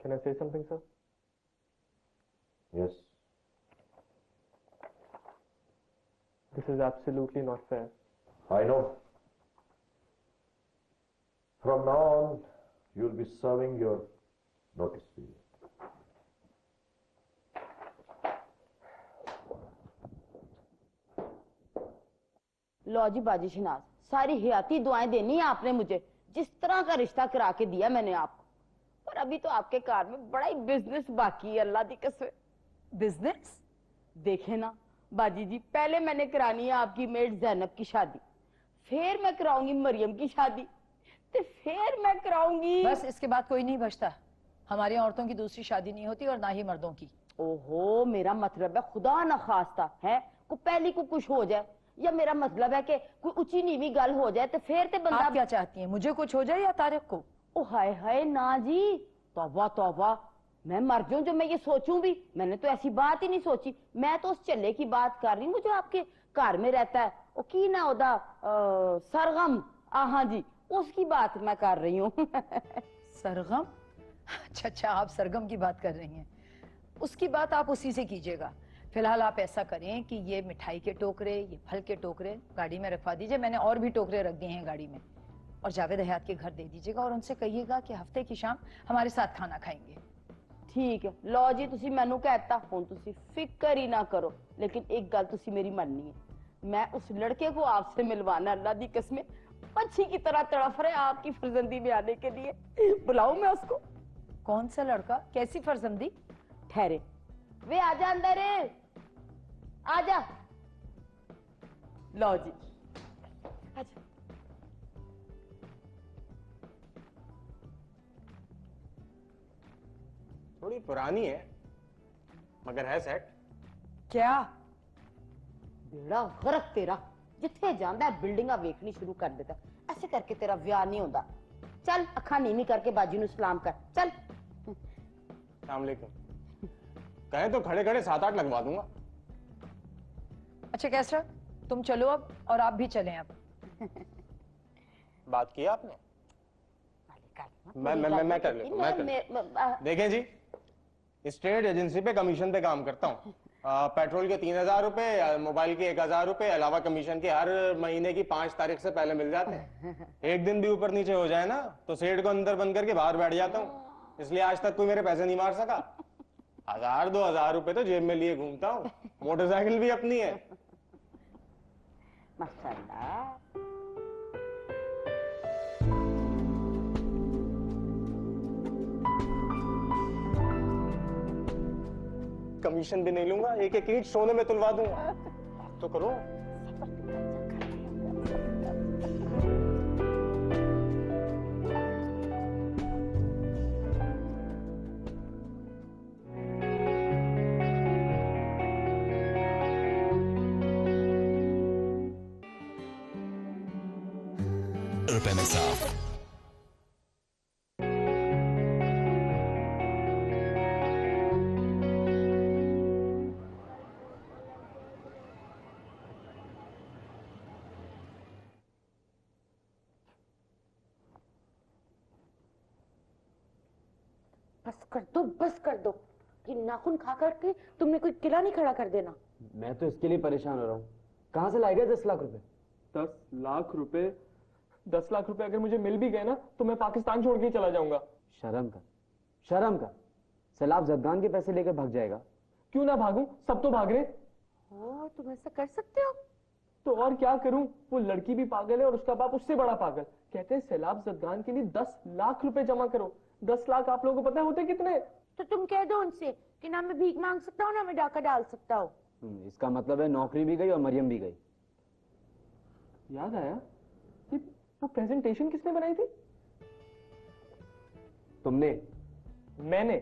Can I say something, sir? Yes. This is absolutely not fair. I know. From now on, you'll be serving your notice period. लो जी बाजी शनाज, सारी हयाती दुआएं देनी है आपने मुझे। जिस तरह का रिश्ता करा के दिया मैंने आपको, पर अभी तो आपके कार में बड़ा ही बिजनेस बाकी है, अल्लाह दी कसम। बिजनेस देखे ना बाजी जी, पहले मैंने करानी है आपकी मेड जैनब की शादी, फिर मैं कराऊंगी मरियम की शादी, तो फिर मैं कराऊंगी। बस इसके बाद कोई नहीं बचता। हमारी औरतों की दूसरी शादी नहीं होती और ना ही मर्दों की। ओहो, मेरा मतलब है खुदा न खास्ता है को पहली को कुछ हो जाए, या मेरा मतलब है कि कोई ऊंची नीवी गल हो जाए तो फिर ते बंदा। आप क्या चाहती हैं, मुझे कुछ हो जाए या तारिक को? ओ हाय हाय ना जी, तौबा तौबा, मैं मर जाऊं जो मैं ये सोचूं भी। मैंने तो ऐसी बात ही नहीं सोची, मैं तो उस चल्ले की बात कर रही हूँ जो आपके घर में रहता है, ओ की ना ओदा सरगम, हाँ जी, उसकी बात मैं कर रही हूँ। सरगम? अच्छा अच्छा, आप सरगम की बात कर रही हैं। उसकी बात आप उसी से कीजिएगा। फिलहाल आप ऐसा करें कि ये मिठाई के टोकरे, ये फल के टोकरे गाड़ी में रखवा दीजिए। मैंने और भी टोकरे रख दिए हैं गाड़ी में। और जावेद हयात के घर दे दीजिएगा और उनसे कहिएगा कि हफ्ते की शाम हमारे साथ खाना खाएंगे। ठीक है, लो जी, तुसी मैनू कहता हूं, तुसी फिक्र ही ना करो। लेकिन एक गल तुसी मेरी मननी है, मैं उस लड़के को आपसे मिलवाना, अल्लाह दी कसम, पक्षी की तरह तड़फ रहे आपकी फर्जंदी में आने के लिए। बुलाऊं मैं उसको? कौन सा लड़का, कैसी फर्जंदी? ठहरे, वे आजा अंदर, आजा। लो जी, आजा। थोड़ी पुरानी है मगर है सेट। क्या बेड़ा गरक तेरा, जिथे जांदा है बिल्डिंगा वेखनी शुरू कर देता। ऐसे करके तेरा ब्याह नहीं होता। चल अखा नीवी करके बाजी नु सलाम कर, चल। अस्सलाम वालेकुम। कहे तो खड़े खड़े 7-8 लगवा दूंगा। अच्छा कैसरा, तुम चलो अब, और आप भी चलें अब। बात किया आपने? मैं कर लेता हूँ। देखें जी, स्टेट एजेंसी पे कमीशन पे काम करता हूँ। पेट्रोल के 3000 रुपए, मोबाइल के 1000 रुपए, अलावा कमीशन के हर महीने की 5 तारीख से पहले मिल जाते हैं। एक दिन भी ऊपर नीचे हो जाए ना तो सेठ को अंदर बंद करके बाहर बैठ जाता हूँ। इसलिए आज तक कोई मेरे पैसे नहीं मार सका। 1000-2000 रुपए तो जेब में लिए घूमता हूँ। मोटरसाइकिल भी अपनी है। माशाल्लाह। कमीशन भी नहीं लूंगा, एक एक ईंट सोने में तुलवा दूंगा। तो करो। रुपए में साफ। बस कर दो, ये नाखून खा करके तुमने कोई किला नहीं खड़ा कर देना। मैं तो इसके लिए परेशान हो रहा हूँ। कहाँ से लाएगा 10 लाख रुपए? 10 लाख रुपए? 10 लाख रुपए अगर मुझे मिल भी गए ना तो मैं पाकिस्तान छोड़ के चला जाऊंगा। शर्म कर, शर्म कर। सैलाब जदगान के पैसे लेकर भाग जाएगा। क्यों ना भागूं, सब तो भाग रहे। तुम ऐसा कर सकते हो? तो और क्या करूं, वो लड़की भी पागल है और उसका बाप उससे बड़ा पागल। कहते हैं सैलाब जदगान के लिए 10 लाख रुपए जमा करो। 10 लाख आप लोगों को पता है होते कितने? तो तुम कह दो उनसे कि ना मैं भीख मांग सकता हूँ ना मैं डाका डाल सकता हूँ। इसका मतलब है नौकरी भी गई और मरियम भी गई। याद आया, वो प्रेजेंटेशन किसने बनाई थी? तुमने। मैंने?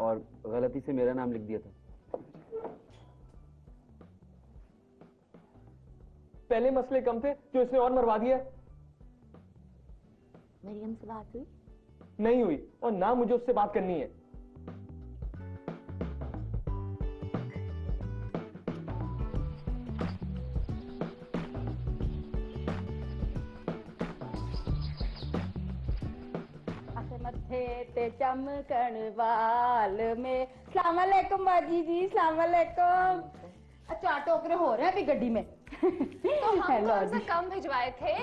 और गलती से मेरा नाम लिख दिया था। पहले मसले कम थे जो इसने और मरवा दिया। मरियम से बात हुई? नहीं हुई, और ना मुझे उससे बात करनी है। थे ते चमकण वाल में। सलाम अलैकुम बाजी जी, सलाम अलैकुम। अच्छा टोकरे हो रहे हैं अभी गड्डी में। तो हम हेलो कौन सा जी। कम भिजवाए थे,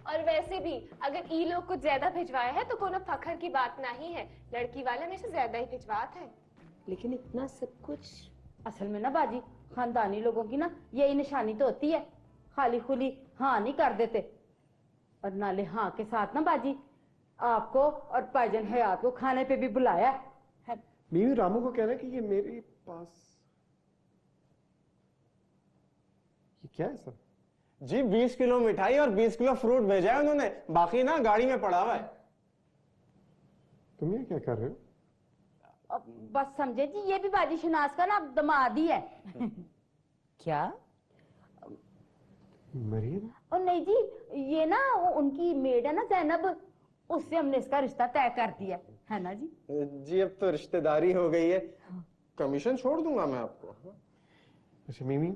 और वैसे भी अगर ई लोग कुछ ज्यादा भिजवाए है तो कोनो फखर की बात नहीं है, लड़की वाले में से ज्यादा ही भिजवात है। लेकिन इतना सब कुछ असल में ना बाजी, खानदानी लोगों की ना यही निशानी तो होती है, खाली खुली हाँ नहीं कर देते। और नाले हाँ के साथ ना बाजी आपको और पायजन हयात को खाने पे भी बुलाया है। मीवी रामू को कह रहा है कि ये मेरे पास ये क्या है सर? जी 20 किलो मिठाई और 20 किलो फ्रूट भेजा है उन्होंने, बाकी ना गाड़ी में पड़ा हुआ है। तुम ये क्या कर रहे हो? अब बस समझे जी, ये भी बाजी शनास का ना दमाद ही है। क्या? मरियम? और नहीं जी, ये ना उनकी मेड है ना जैनब, उससे हमने इसका रिश्ता तय कर दिया है ना जी। जी अब तो रिश्तेदारी हो गई है, कमीशन छोड़ दूंगा मैं आपको। अच्छा मीमी,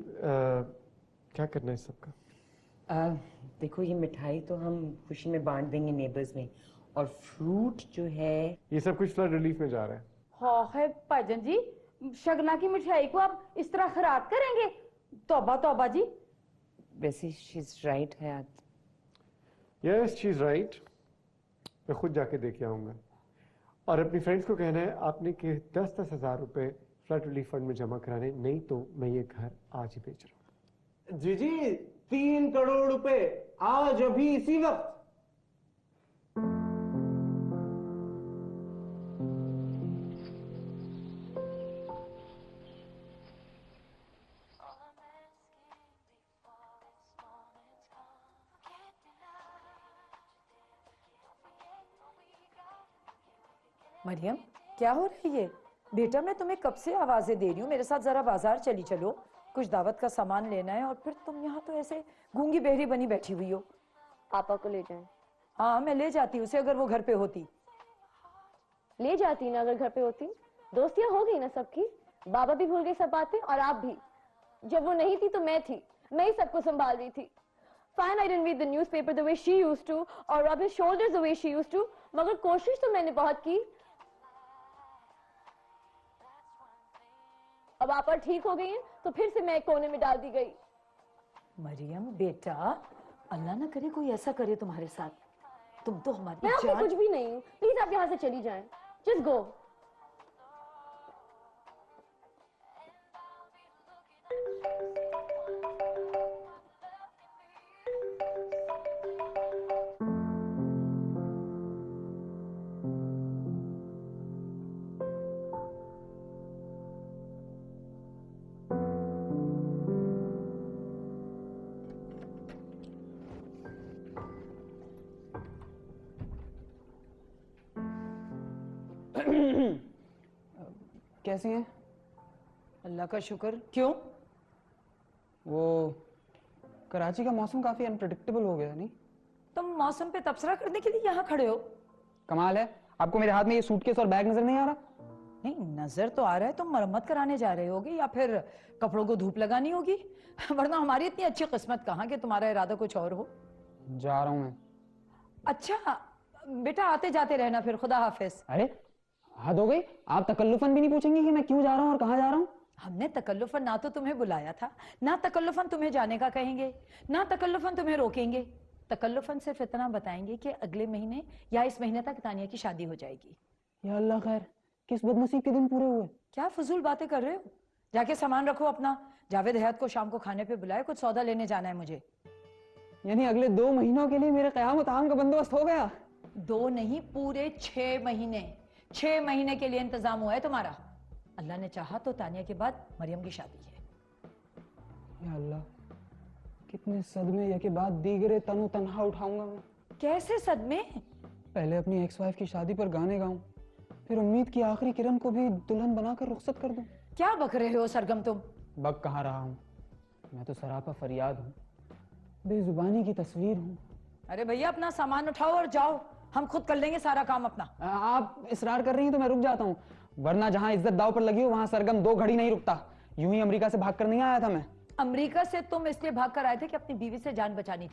क्या करना है इस सबका? देखो ये मिठाई तो हम खुशी में बांट देंगे नेबर्स में, और फ्रूट जो है ये सब कुछ फ्लड रिलीफ में जा रहा है। हाँ है पायजन जी, शगना की मिठाई को आप इस तरह खराब करेंगे? तौबा तौबा जी। वैसे she is right Hayat. Yes she is right, मैं खुद जाके देख आऊंगा। और अपनी फ्रेंड्स को कहना है आपने कि 10-10 हज़ार रुपए फ्लड रिलीफ फंड में जमा कराने, नहीं तो मैं ये घर आज ही बेच रहा हूँ। जी जी 3 करोड़ रुपए आज अभी इसी वक्त। मरियम क्या हो रहा है ये? बेटा मैं तुम्हें कब से आवाजें दे रही हूँ, मेरे साथ जरा बाजार चली चलो, कुछ दावत का सामान लेना है, और फिर तुम यहाँ तो ऐसे गूंगी बहरी बनी बैठी हुई हो। पापा को ले जाएं। हाँ मैं ले जाती उसे, अगर वो घर पे होती। ले जाती ना अगर घर पे होती, दोस्तियां हो गई ना सबकी, बाबा भी भूल गए सब बातें और आप भी। जब वो नहीं थी तो मैं थी, मैं ही सबको संभाल रही थी। Fine, I didn't read the newspaper the way she used to, or rub his shoulders the way she used to, मगर कोशिश तो मैंने बहुत की। अब आप और ठीक हो गई हैं, तो फिर से मैं एक कोने में डाल दी गई। मरियम बेटा, अल्लाह ना करे कोई ऐसा करे तुम्हारे साथ, तुम तो हमारी मैं आपकी जान। कुछ भी नहीं हूँ, प्लीज आप यहाँ से चली जाएं। Just go. कैसी हैं? अल्लाह का शुक्र। क्यों? वो कराची का मौसम काफी अनप्रेडिक्टेबल हो गया नहीं? तुम मौसम पे तबसरा करने के लिए यहाँ खड़े हो? कमाल है, आपको मेरे हाथ में ये सूटकेस और बैग नजर नहीं आ रहा? नहीं नजर तो आ रहा है, तुम मरम्मत कराने जा रहे होगे या फिर कपड़ों को धूप लगानी होगी, वरना हमारी इतनी अच्छी किस्मत कहाँ कि तुम्हारा इरादा कुछ और हो। जा रहा हूँ मैं। अच्छा बेटा आते जाते रहना फिर, खुदा हाफिज। अरे हद हो गई, आप तकल्लुफन भी नहीं पूछेंगे कि मैं क्यों जा रहा हूँ और कहाँ जा रहा हूँ? हमने तकल्लुफन ना तो तुम्हें बुलाया था, ना तकल्लुफन तुम्हें जाने का कहेंगे, ना तकल्लुफन तुम्हें रोकेंगे। तकल्लुफन सिर्फ इतना बताएंगे कि अगले महीने या इस महीने तक तानिया की शादी हो जाएगी। या अल्लाह खैर, किस बदनसीब के दिन पूरे हुए? क्या फजूल बातें कर रहे हो? जाके सामान रखो अपना, जावेद हयात को शाम को खाने पे बुलाए, कुछ सौदा लेने जाना है मुझे। यानी अगले 2 महीनों के लिए मेरे क़यामत आम का बंदोबस्त हो गया? 2 नहीं पूरे 6 महीने, 6 महीने के लिए इंतजाम हुआ है तुम्हारा। अल्लाह ने चाहा तो तानिया के बाद मरियम की शादी है। या अल्लाह, कितने सदमे या के बाद दीगरे तनु तन्हा उठाऊंगा मैं। कैसे सदमे? पहले अपनी एक्स वाइफ की शादी पर गाने गाऊं, फिर उम्मीद की आखिरी किरण को भी दुल्हन बनाकर रुखसत कर दूं। क्या बक रहे हो सरगम तुम? बक कहाँ रहा हूँ, मैं तो सरापा फरियाद हूँ, बेजुबानी की तस्वीर हूँ। अरे भैया अपना सामान उठाओ और जाओ, हम खुद कर लेंगे सारा काम अपना। आप इसरार कर रही हैं तो मैं रुक जाता हूँ, वरना जहाँ इज्जत दाव पर लगी हो वहाँ सरगम 2 घड़ी नहीं रुकता। यूं ही अमेरिका से भाग कर नहीं आया था मैं। अमेरिका से तुम इसलिए भाग कर आए थे कि अपनी बीवी से जान बचानी थी।